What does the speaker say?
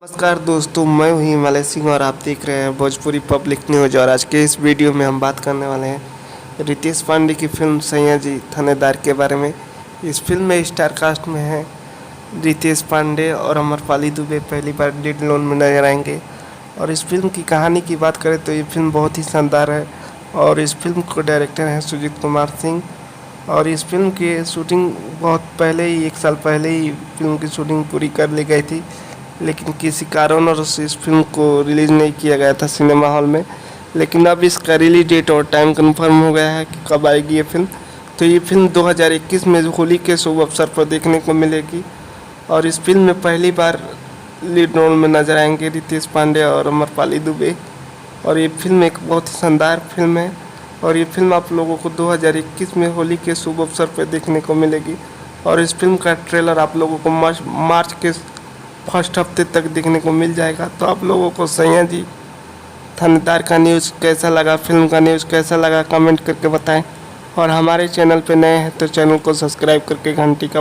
नमस्कार दोस्तों, मैं हूं हिमालय सिंह और आप देख रहे हैं भोजपुरी पब्लिक न्यूज़। और आज के इस वीडियो में हम बात करने वाले हैं रितेश पांडे की फिल्म सैया जी थानेदार के बारे में। इस फिल्म में स्टार कास्ट में है रितेश पांडे और अमरपाली दुबे पहली बार लीड रोल में नजर आएंगे। और इस फिल्म की कहानी की बात करें तो ये फिल्म बहुत ही शानदार है और इस फिल्म को डायरेक्टर हैं सुजीत कुमार सिंह। और इस फिल्म की शूटिंग बहुत पहले ही 1 साल पहले ही फिल्म की शूटिंग पूरी कर ली गई थी, लेकिन किसी कारणवश इस फिल्म को रिलीज़ नहीं किया गया था सिनेमा हॉल में। लेकिन अब इसका रिलीज डेट और टाइम कंफर्म हो गया है कि कब आएगी ये फिल्म। तो ये फिल्म 2021 में होली के शुभ अवसर पर देखने को मिलेगी। और इस फिल्म में पहली बार लीड रोल में नजर आएंगे रितेश पांडे और अमरपाली दुबे। और ये फिल्म एक बहुत ही शानदार फिल्म है और ये फिल्म आप लोगों को 2021 में होली के शुभ अवसर पर देखने को मिलेगी। और इस फिल्म का ट्रेलर आप लोगों को मार्च के फर्स्ट हफ्ते तक देखने को मिल जाएगा। तो आप लोगों को सैया जी थानेदार का न्यूज़ कैसा लगा, फिल्म का न्यूज़ कैसा लगा, कमेंट करके बताएं। और हमारे चैनल पे नए हैं तो चैनल को सब्सक्राइब करके घंटी का